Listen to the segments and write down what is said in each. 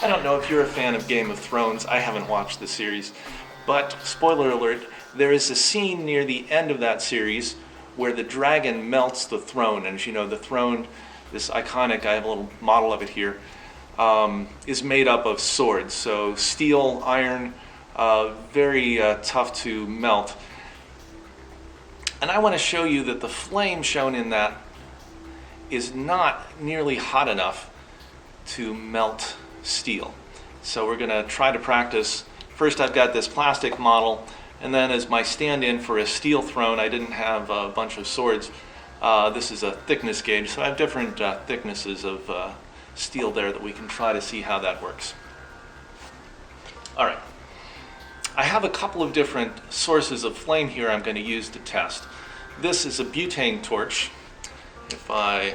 I don't know if you're a fan of Game of Thrones. I haven't watched the series, but spoiler alert, there is a scene near the end of that series where the dragon melts the throne. And as you know, the throne, this iconic, I have a little model of it here, is made up of swords. So steel, iron, very tough to melt. And I want to show you that the flame shown in that is not nearly hot enough to melt steel. So we're going to try to practice. First, I've got this plastic model, and then as my stand-in for a steel throne, I didn't have a bunch of swords. This is a thickness gauge, so I have different thicknesses of steel there that we can try to see how that works. All right. I have a couple of different sources of flame here I'm going to use to test. This is a butane torch. If I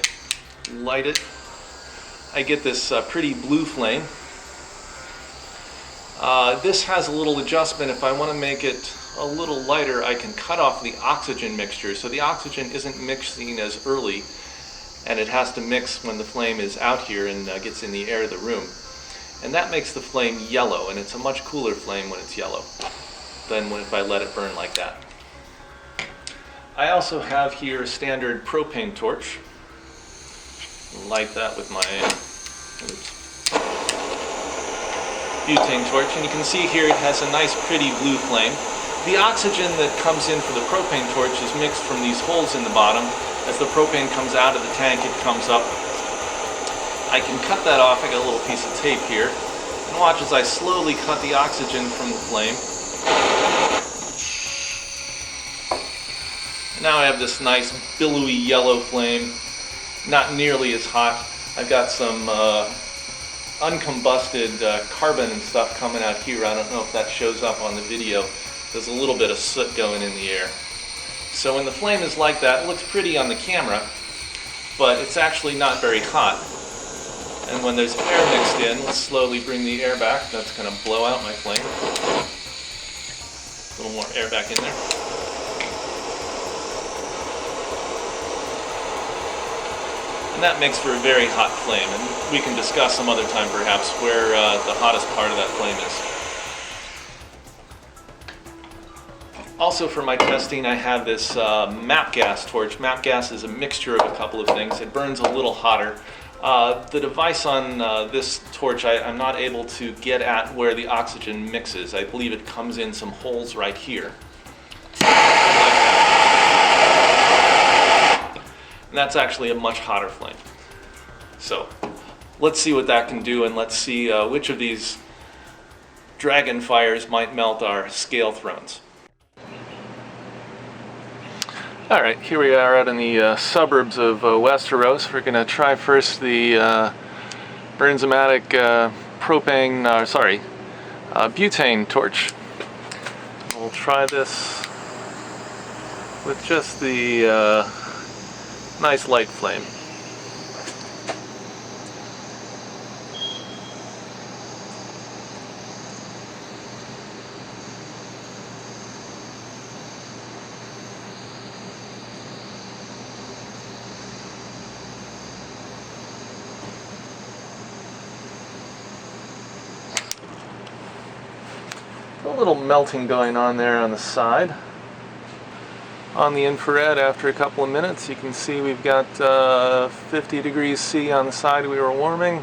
light it, I get this pretty blue flame. This has a little adjustment. If I want to make it a little lighter, I can cut off the oxygen mixture. So the oxygen isn't mixing as early, and it has to mix when the flame is out here and gets in the air of the room. And that makes the flame yellow, and it's a much cooler flame when it's yellow than if I let it burn like that. I also have here a standard propane torch. Light that with my butane torch, and you can see here it has a nice pretty blue flame. The oxygen that comes in for the propane torch is mixed from these holes in the bottom. As the propane comes out of the tank, it comes up. I can cut that off. I got a little piece of tape here, and watch as I slowly cut the oxygen from the flame. And now I have this nice billowy yellow flame. Not nearly as hot. I've got some uncombusted carbon and stuff coming out here. I don't know if that shows up on the video. There's a little bit of soot going in the air. So when the flame is like that, it looks pretty on the camera, but it's actually not very hot. And when there's air mixed in, let's slowly bring the air back. That's going to blow out my flame. A little more air back in there. And that makes for a very hot flame, and we can discuss some other time perhaps where the hottest part of that flame is. Also for my testing, I have this MAP gas torch. MAP gas is a mixture of a couple of things. It burns a little hotter. The device on this torch, I'm not able to get at where the oxygen mixes. I believe it comes in some holes right here. And that's actually a much hotter flame. So let's see what that can do, and let's see which of these dragon fires might melt our scale thrones. All right, here we are out in the suburbs of Westeros. We're going to try first the Bernzomatic butane torch. We'll try this with just the nice light flame. A little melting going on there on the side. On the infrared, after a couple of minutes, you can see we've got 50 degrees C on the side we were warming.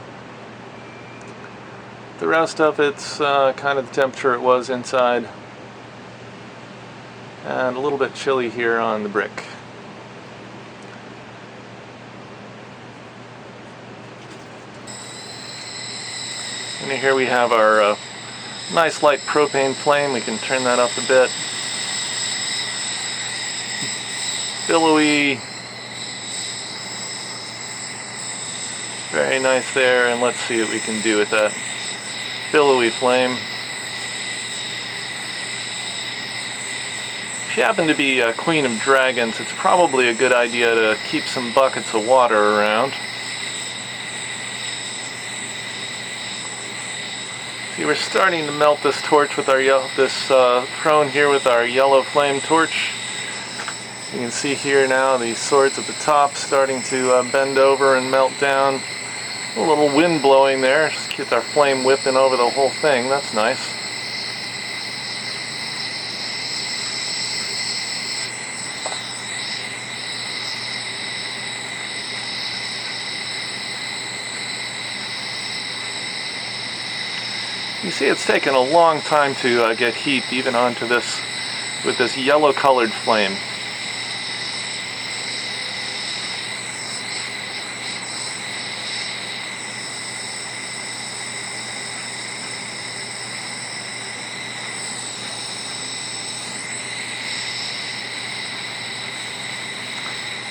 The rest of it's kind of the temperature it was inside, and a little bit chilly here on the brick. And here we have our nice light propane flame. We can turn that up a bit. Billowy, very nice there, and let's see what we can do with that billowy flame. If you happen to be a Queen of Dragons, it's probably a good idea to keep some buckets of water around. See, we're starting to melt this torch with our throne here with our yellow flame torch. You can see here now the swords at the top starting to bend over and melt down. A little wind blowing there, just Gets our flame whipping over the whole thing. That's nice. You see, it's taken a long time to get heat even onto this with this yellow colored flame.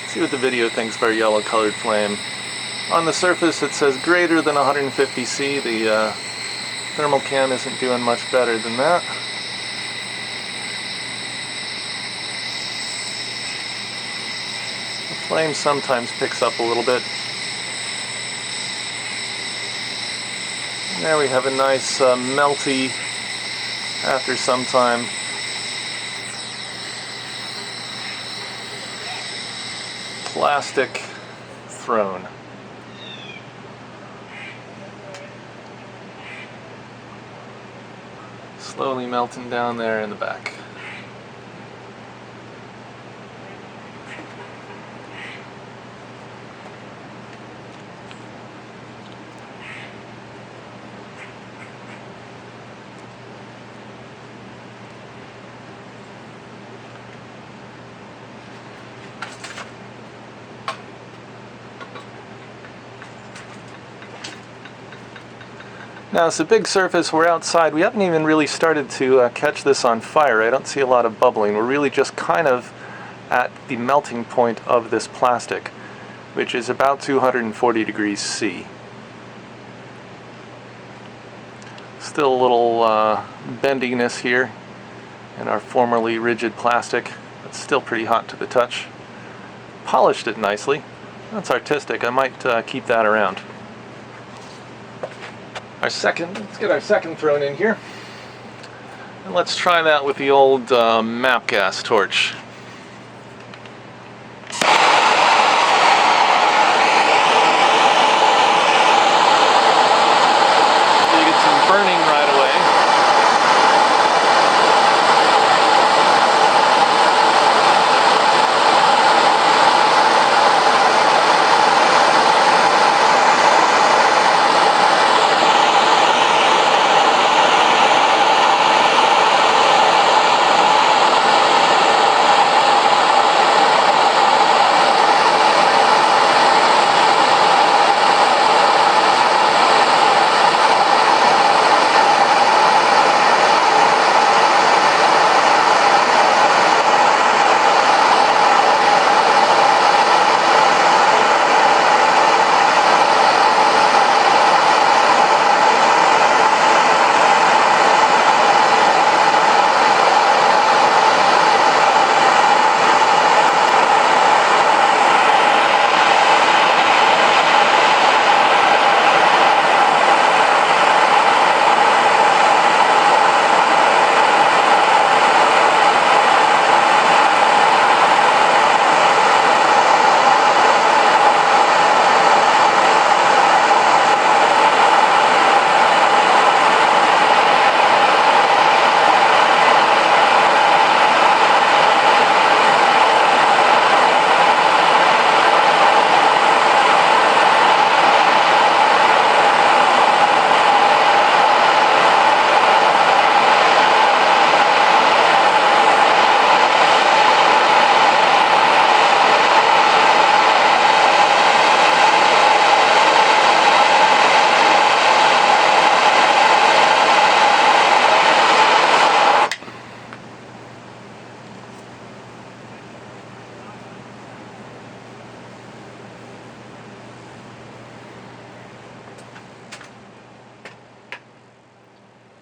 See what the video thinks of our yellow colored flame. On the surface it says greater than 150 C. The thermal cam isn't doing much better than that. The flame sometimes picks up a little bit. There we have a nice melty after some time. Plastic throne. Slowly melting down there in the back. Now it's a big surface, we're outside, we haven't even really started to catch this on fire. I don't see a lot of bubbling. We're really just kind of at the melting point of this plastic, which is about 240 degrees C. Still a little bendiness here in our formerly rigid plastic. It's still pretty hot to the touch. Polished it nicely. That's artistic. I might keep that around. Let's get our second throne in here. And let's try that with the old map gas torch. You get some burning right away.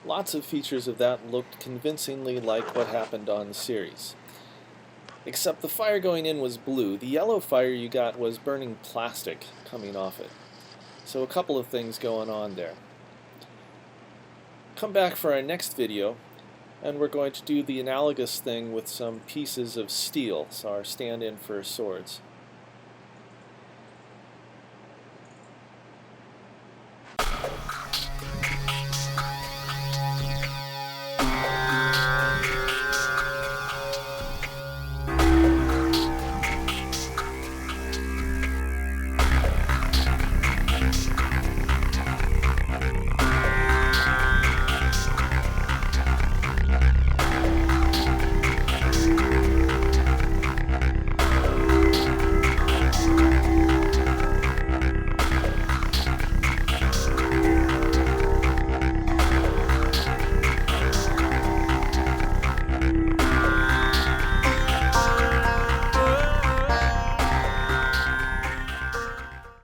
Lots of features of that looked convincingly like what happened on the series. Except the fire going in was blue. The yellow fire you got was burning plastic coming off it. So a couple of things going on there. Come back for our next video, and we're going to do the analogous thing with some pieces of steel, so our stand-in for swords.